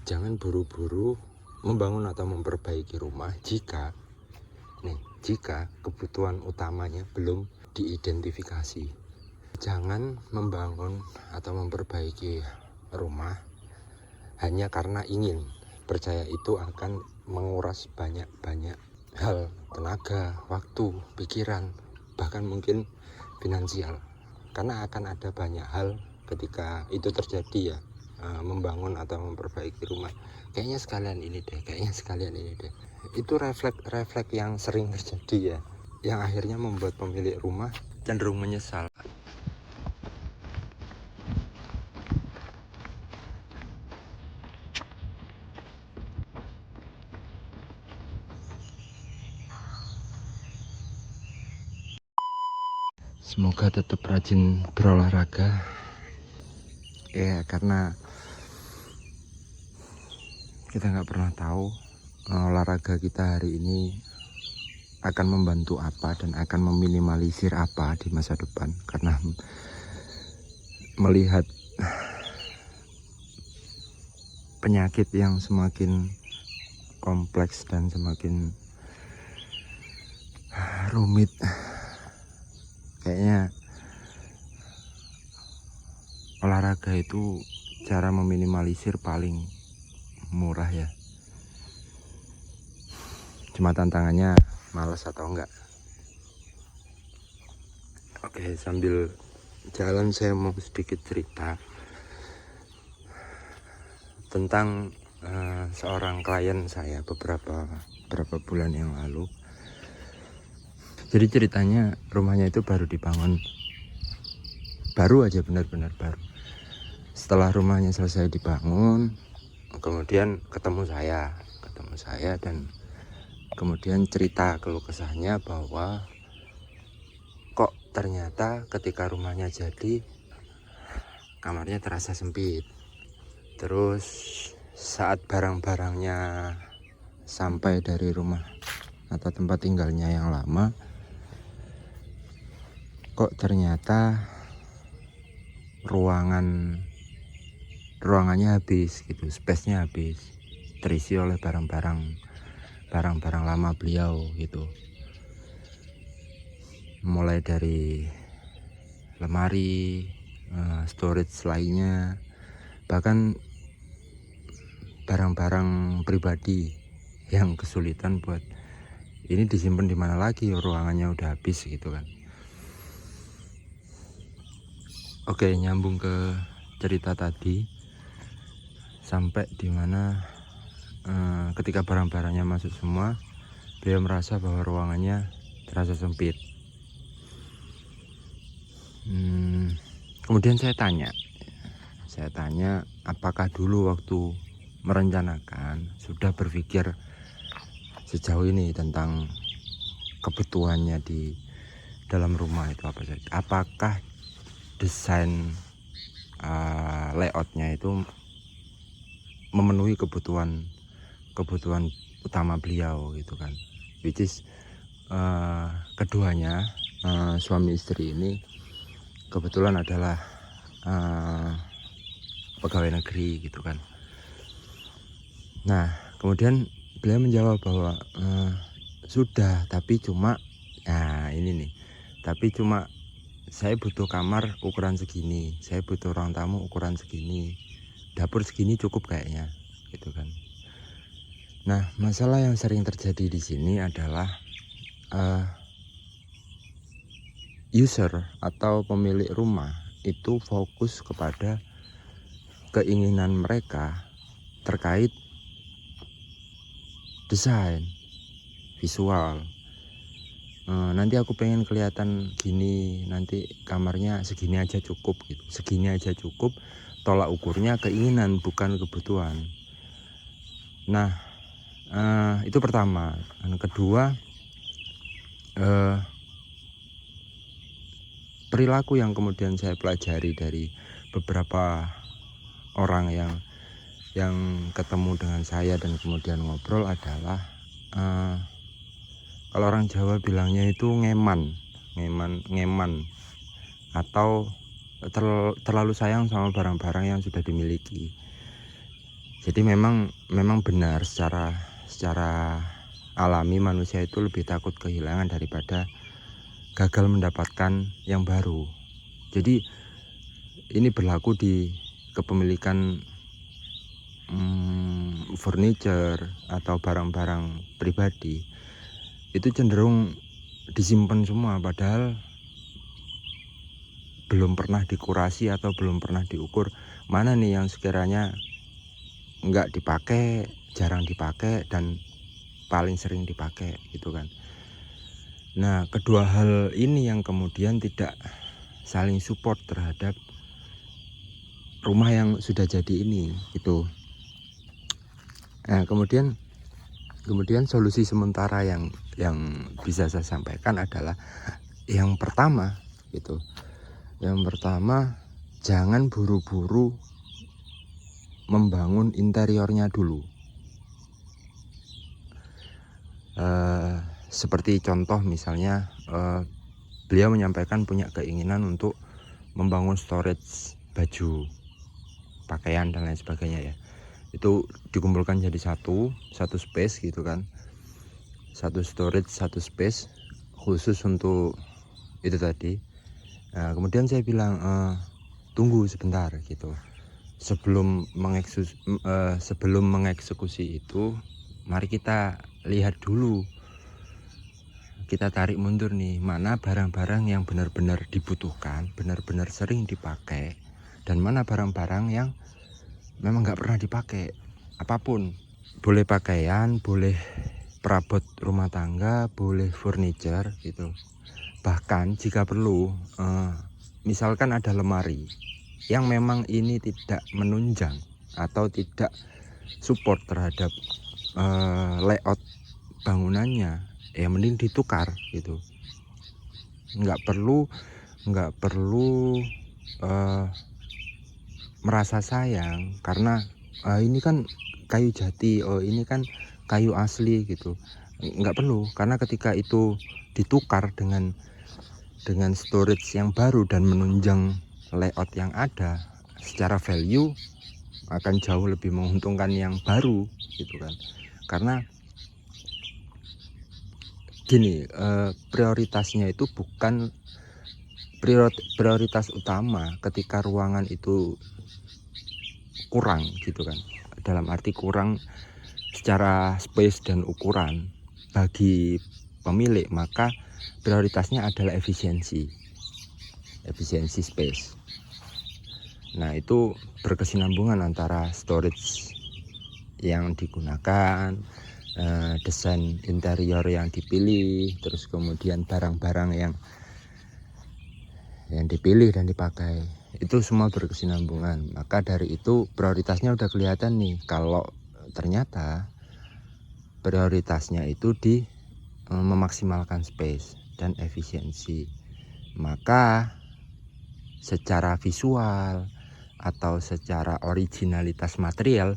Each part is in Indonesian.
jangan buru-buru membangun atau memperbaiki rumah jika kebutuhan utamanya belum diidentifikasi. Jangan membangun atau memperbaiki rumah hanya karena ingin. Percaya itu akan menguras banyak hal, tenaga, waktu, pikiran, bahkan mungkin finansial. Karena akan ada banyak hal ketika itu terjadi ya, membangun atau memperbaiki rumah. Kayaknya sekalian ini deh. Itu refleks yang sering terjadi ya, yang akhirnya membuat pemilik rumah cenderung menyesal. Semoga tetap rajin berolahraga ya, karena kita nggak pernah tahu olahraga kita hari ini akan membantu apa dan akan meminimalisir apa di masa depan. Karena melihat penyakit yang semakin kompleks dan semakin rumit, kayaknya olahraga itu cara meminimalisir paling murah ya. Cuma tantangannya malas atau enggak. Oke, sambil jalan saya mau sedikit cerita tentang seorang klien saya beberapa bulan yang lalu. Jadi ceritanya rumahnya itu baru dibangun, baru aja, benar-benar baru. Setelah rumahnya selesai dibangun, kemudian ketemu saya dan kemudian cerita keluh kesahnya bahwa kok ternyata ketika rumahnya jadi kamarnya terasa sempit. Terus saat barang-barangnya sampai dari rumah atau tempat tinggalnya yang lama, kok ternyata ruangannya habis gitu, space-nya habis, terisi oleh barang-barang lama beliau gitu. Mulai dari lemari, storage lainnya, bahkan barang-barang pribadi yang kesulitan buat ini disimpan di mana lagi, ruangannya udah habis gitu kan. Oke, nyambung ke cerita tadi, sampai dimana ketika barang-barangnya masuk semua, beliau merasa bahwa ruangannya terasa sempit. Kemudian saya tanya apakah dulu waktu merencanakan sudah berpikir sejauh ini tentang kebutuhannya di dalam rumah itu apa saja? Apakah desain layoutnya itu memenuhi kebutuhan utama beliau gitu kan, which is keduanya, suami istri ini kebetulan adalah pegawai negeri gitu kan. Nah, kemudian beliau menjawab bahwa sudah, tapi cuma saya butuh kamar ukuran segini, saya butuh ruang tamu ukuran segini, dapur segini cukup kayaknya gitu kan. Nah, masalah yang sering terjadi di sini adalah user atau pemilik rumah itu fokus kepada keinginan mereka terkait desain, visual. Nanti aku pengen kelihatan gini, nanti kamarnya segini aja cukup gitu. Segini aja cukup, tolak ukurnya keinginan bukan kebutuhan. Nah, itu pertama. Dan kedua, perilaku yang kemudian saya pelajari dari beberapa orang yang ketemu dengan saya dan kemudian ngobrol adalah kalau orang Jawa bilangnya itu ngeman atau terlalu sayang sama barang-barang yang sudah dimiliki. Jadi memang benar secara alami manusia itu lebih takut kehilangan daripada gagal mendapatkan yang baru. Jadi ini berlaku di kepemilikan furniture atau barang-barang pribadi. Itu cenderung disimpan semua, padahal belum pernah dikurasi atau belum pernah diukur mana nih yang sekiranya nggak dipakai, jarang dipakai, dan paling sering dipakai gitu kan. Nah, kedua hal ini yang kemudian tidak saling support terhadap rumah yang sudah jadi ini gitu. Nah, kemudian solusi sementara yang bisa saya sampaikan adalah yang pertama gitu. Yang pertama, jangan buru-buru membangun interiornya dulu. Seperti contoh misalnya beliau menyampaikan punya keinginan untuk membangun storage baju, pakaian dan lain sebagainya ya. Itu dikumpulkan jadi satu space gitu kan, satu storage, satu space khusus untuk itu tadi. Nah, kemudian saya bilang tunggu sebentar gitu, sebelum mengeksekusi itu, mari kita lihat dulu, kita tarik mundur nih, mana barang-barang yang benar-benar dibutuhkan, benar-benar sering dipakai, dan mana barang-barang yang memang nggak pernah dipakai. Apapun, boleh pakaian, boleh perabot rumah tangga, boleh furniture gitu. Bahkan jika perlu, misalkan ada lemari yang memang ini tidak menunjang atau tidak support terhadap layout bangunannya, ya mending ditukar gitu. Nggak perlu merasa sayang karena ini kan kayu jati, ini kan kayu asli gitu. Nggak perlu, karena ketika itu ditukar dengan storage yang baru dan menunjang layout yang ada, secara value akan jauh lebih menguntungkan yang baru gitu kan. Karena gini, prioritasnya itu bukan prioritas utama ketika ruangan itu kurang gitu kan, dalam arti kurang secara space dan ukuran bagi pemilik, maka prioritasnya adalah efisiensi space. Nah, itu berkesinambungan antara storage yang digunakan, desain interior yang dipilih, terus kemudian barang-barang yang dipilih dan dipakai, itu semua berkesinambungan. Maka dari itu prioritasnya udah kelihatan nih. Kalau ternyata prioritasnya itu di memaksimalkan space dan efisiensi, maka secara visual atau secara originalitas material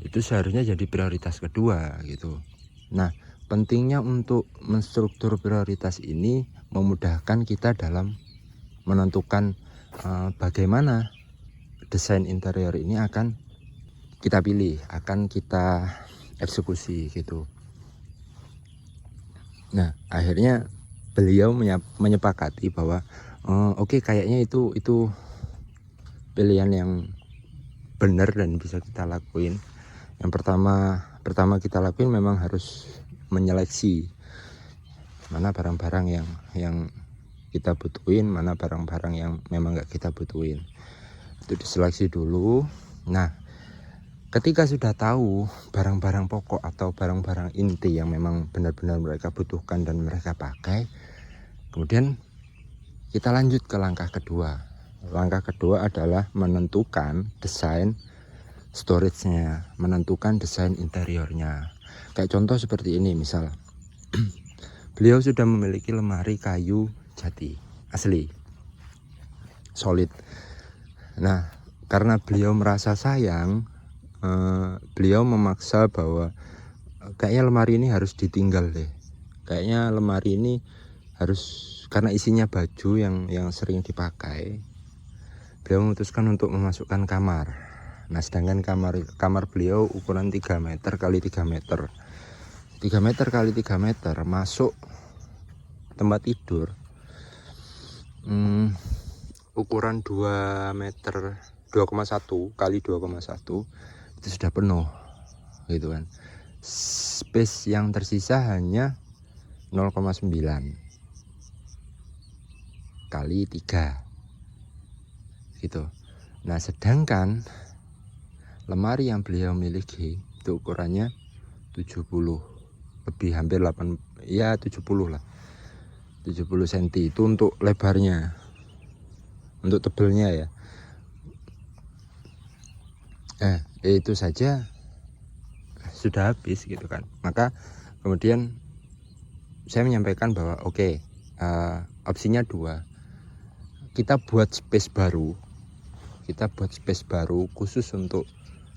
itu seharusnya jadi prioritas kedua gitu. Nah, pentingnya untuk menstruktur prioritas ini memudahkan kita dalam menentukan bagaimana desain interior ini akan kita pilih, akan kita eksekusi gitu. Nah, akhirnya beliau menyepakati bahwa oke, kayaknya itu pilihan yang benar dan bisa kita lakuin. Yang pertama kita lakuin memang harus menyeleksi mana barang-barang yang kita butuhin, mana barang-barang yang memang nggak kita butuhin. Itu diseleksi dulu. Nah, ketika sudah tahu barang-barang pokok atau barang-barang inti yang memang benar-benar mereka butuhkan dan mereka pakai, kemudian kita lanjut ke langkah kedua. Langkah kedua adalah menentukan desain storage-nya, menentukan desain interiornya. Kayak contoh seperti ini, misal beliau sudah memiliki lemari kayu jati asli, solid. Nah, karena beliau merasa sayang, beliau memaksa bahwa kayaknya lemari ini harus ditinggal deh. Kayaknya lemari ini harus, karena isinya baju yang sering dipakai, beliau memutuskan untuk memasukkan kamar. Nah sedangkan kamar beliau ukuran 3 meter kali 3 meter, 3 meter kali 3 meter masuk tempat tidur ukuran 2 meter 2,1 kali 2,1 itu sudah penuh gitu kan. Space yang tersisa hanya 0,9 kali 3 gitu. Nah sedangkan lemari yang beliau miliki itu ukurannya 70 lebih, hampir 8 ya 70 lah, 70 cm itu untuk lebarnya. Untuk tebelnya ya itu saja sudah habis gitu kan. Maka kemudian saya menyampaikan bahwa opsinya 2, kita buat space baru khusus untuk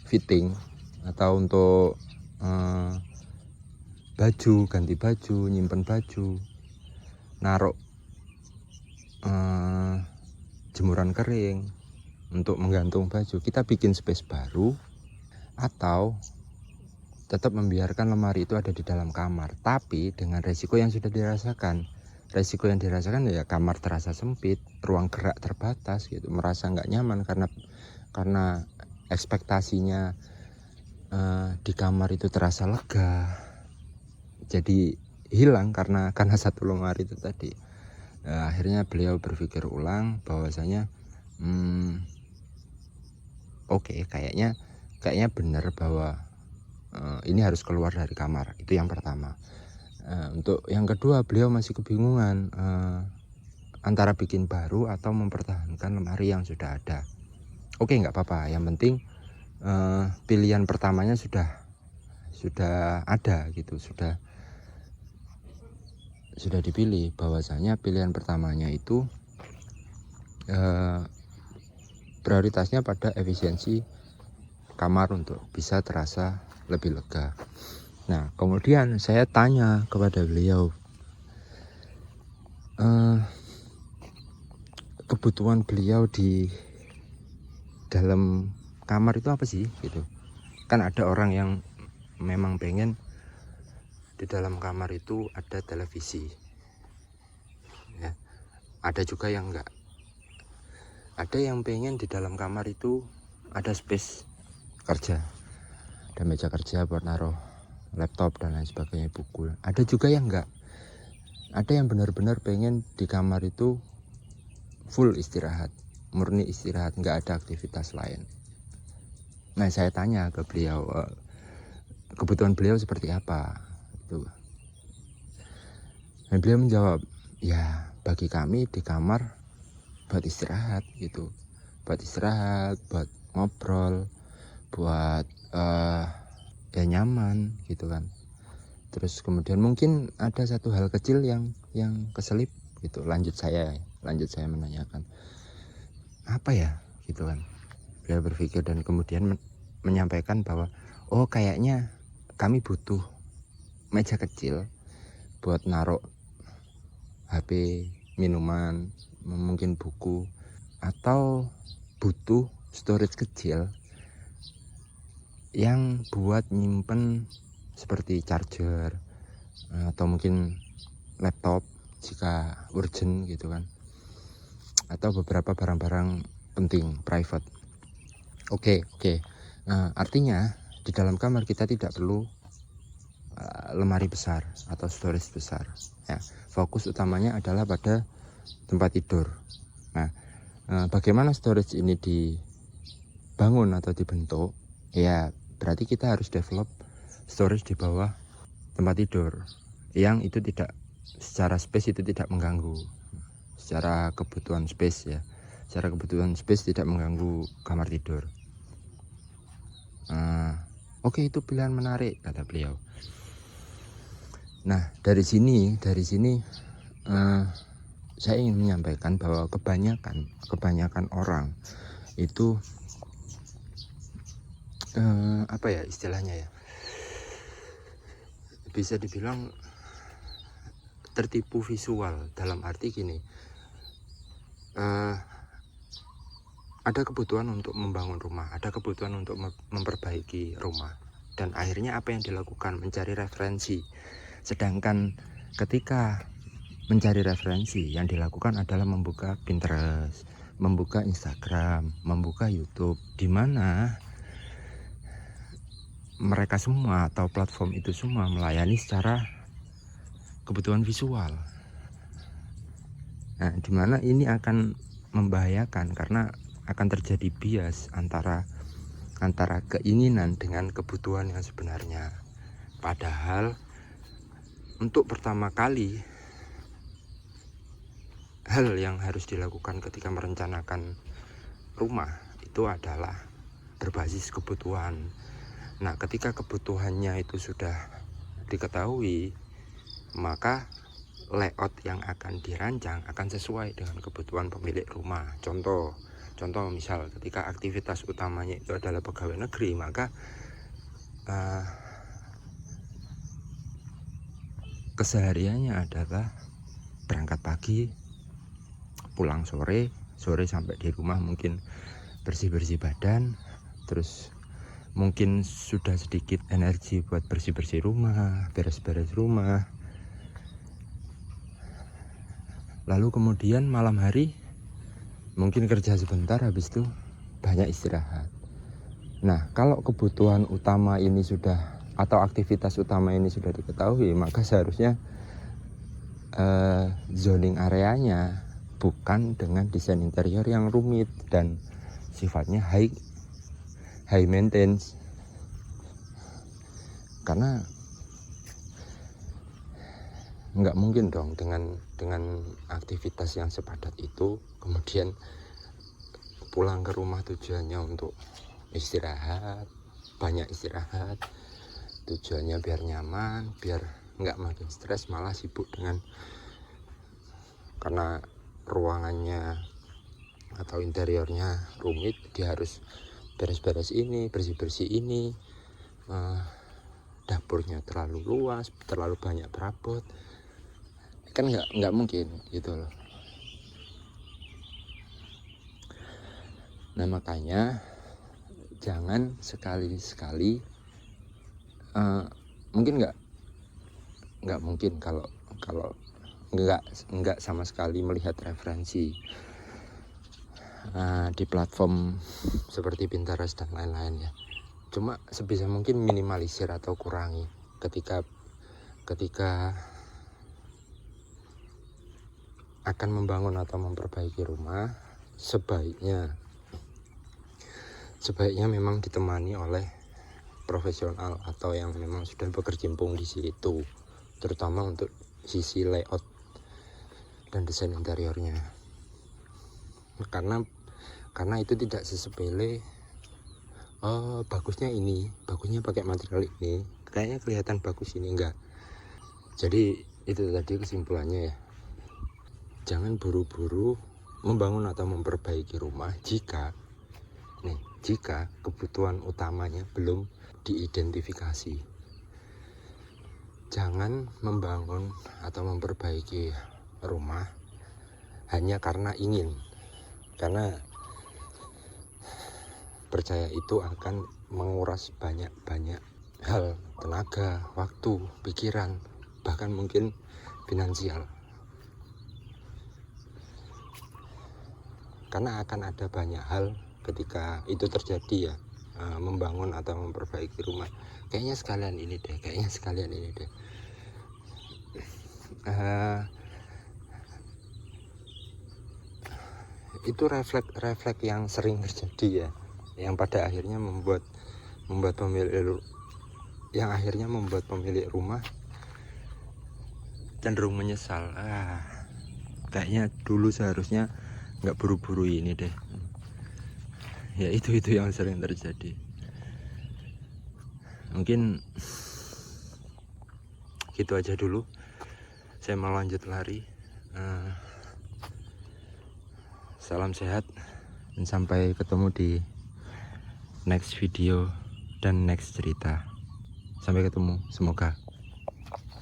fitting atau untuk baju, ganti baju, nyimpen baju, naruh jemuran kering, untuk menggantung baju. Kita bikin space baru atau tetap membiarkan lemari itu ada di dalam kamar, tapi dengan resiko yang sudah dirasakan. Resiko yang dirasakan ya kamar terasa sempit, ruang gerak terbatas gitu, merasa nggak nyaman karena ekspektasinya di kamar itu terasa lega, jadi hilang karena satu lemari itu tadi. Akhirnya beliau berpikir ulang bahwasanya kayaknya benar bahwa ini harus keluar dari kamar. Itu yang pertama. Untuk yang kedua, beliau masih kebingungan antara bikin baru atau mempertahankan lemari yang sudah ada. Nggak apa-apa, yang penting pilihan pertamanya sudah ada gitu, sudah dipilih. Bahwasanya pilihan pertamanya itu prioritasnya pada efisiensi kamar untuk bisa terasa lebih lega. Nah kemudian saya tanya kepada beliau, kebutuhan beliau di dalam kamar itu apa sih gitu. Kan ada orang yang memang pengen di dalam kamar itu ada televisi ya. Ada juga yang enggak. Ada yang pengen di dalam kamar itu ada space kerja, ada meja kerja buat naruh laptop dan lain sebagainya, buku. Ada juga yang enggak. Ada yang benar-benar pengen di kamar itu full istirahat, murni istirahat, enggak ada aktivitas lain. Nah saya tanya ke beliau, kebutuhan beliau seperti apa itu. Dan beliau menjawab, ya bagi kami di kamar buat istirahat gitu, buat istirahat, buat ngobrol, buat ya nyaman gitu kan. Terus kemudian mungkin ada satu hal kecil yang keselip gitu. Lanjut saya menanyakan, apa ya gitu kan. Beliau berpikir dan kemudian menyampaikan bahwa kayaknya kami butuh meja kecil buat naruh HP, minuman, mungkin buku, atau butuh storage kecil yang buat nyimpen seperti charger atau mungkin laptop jika urgent gitu kan, atau beberapa barang-barang penting private. Oke. Nah, artinya di dalam kamar kita tidak perlu lemari besar atau storage besar ya. Fokus utamanya adalah pada tempat tidur. Nah, bagaimana storage ini dibangun atau dibentuk ya, berarti kita harus develop storage di bawah tempat tidur yang itu tidak secara space itu tidak mengganggu, secara kebutuhan space ya, secara kebutuhan space tidak mengganggu kamar tidur. Itu pilihan menarik kata beliau. Nah dari sini saya ingin menyampaikan bahwa kebanyakan orang itu apa ya istilahnya ya, bisa dibilang tertipu visual. Dalam arti gini, ada kebutuhan untuk membangun rumah, ada kebutuhan untuk memperbaiki rumah, dan akhirnya apa yang dilakukan? Mencari referensi. Sedangkan ketika mencari referensi, yang dilakukan adalah membuka Pinterest, membuka Instagram, membuka YouTube, di mana mereka semua atau platform itu semua melayani secara kebutuhan visual. Nah, di mana ini akan membahayakan karena akan terjadi bias antara keinginan dengan kebutuhan yang sebenarnya. Padahal untuk pertama kali hal yang harus dilakukan ketika merencanakan rumah itu adalah berbasis kebutuhan. Nah, ketika kebutuhannya itu sudah diketahui, maka layout yang akan dirancang akan sesuai dengan kebutuhan pemilik rumah. Contoh misal ketika aktivitas utamanya itu adalah pegawai negeri, maka kesehariannya adalah berangkat pagi, pulang sore sampai di rumah mungkin bersih-bersih badan, terus mungkin sudah sedikit energi buat bersih-bersih rumah, beres-beres rumah. Lalu kemudian malam hari mungkin kerja sebentar, habis itu banyak istirahat. Nah, kalau kebutuhan utama ini sudah, atau aktivitas utama ini sudah diketahui, maka seharusnya zoning areanya bukan dengan desain interior yang rumit dan sifatnya high maintenance. Karena nggak mungkin dong dengan aktivitas yang sepadat itu kemudian pulang ke rumah tujuannya untuk istirahat, banyak istirahat, tujuannya biar nyaman, biar nggak makin stres, malah sibuk dengan karena ruangannya atau interiornya rumit, dia harus beres-beres ini, bersih-bersih ini, dapurnya terlalu luas, terlalu banyak perabot, kan nggak mungkin gitu loh. Nah, makanya jangan sekali-sekali mungkin nggak mungkin kalau nggak sama sekali melihat referensi di platform seperti Pinterest dan lain-lain ya. Cuma sebisa mungkin minimalisir atau kurangi ketika akan membangun atau memperbaiki rumah. Sebaiknya memang ditemani oleh profesional atau yang memang sudah berkecimpung di situ, terutama untuk sisi layout dan desain interiornya. Karena itu tidak sesepele bagusnya pakai material ini, kayaknya kelihatan bagus ini, enggak. Jadi itu tadi kesimpulannya ya. Jangan buru-buru membangun atau memperbaiki rumah jika kebutuhan utamanya belum diidentifikasi. Jangan membangun atau memperbaiki rumah hanya karena ingin, karena percaya itu akan menguras banyak hal, tenaga, waktu, pikiran, bahkan mungkin finansial. Karena akan ada banyak hal ketika itu terjadi ya, membangun atau memperbaiki rumah. Kayaknya sekalian ini deh. Itu refleks yang sering terjadi ya, yang pada akhirnya membuat pemilik rumah cenderung menyesal. Kayaknya dulu seharusnya nggak buru-buru ini deh. Ya itu yang sering terjadi. Mungkin gitu aja dulu, saya mau lanjut lari. Salam sehat dan sampai ketemu di next video dan next cerita. Sampai ketemu, semoga.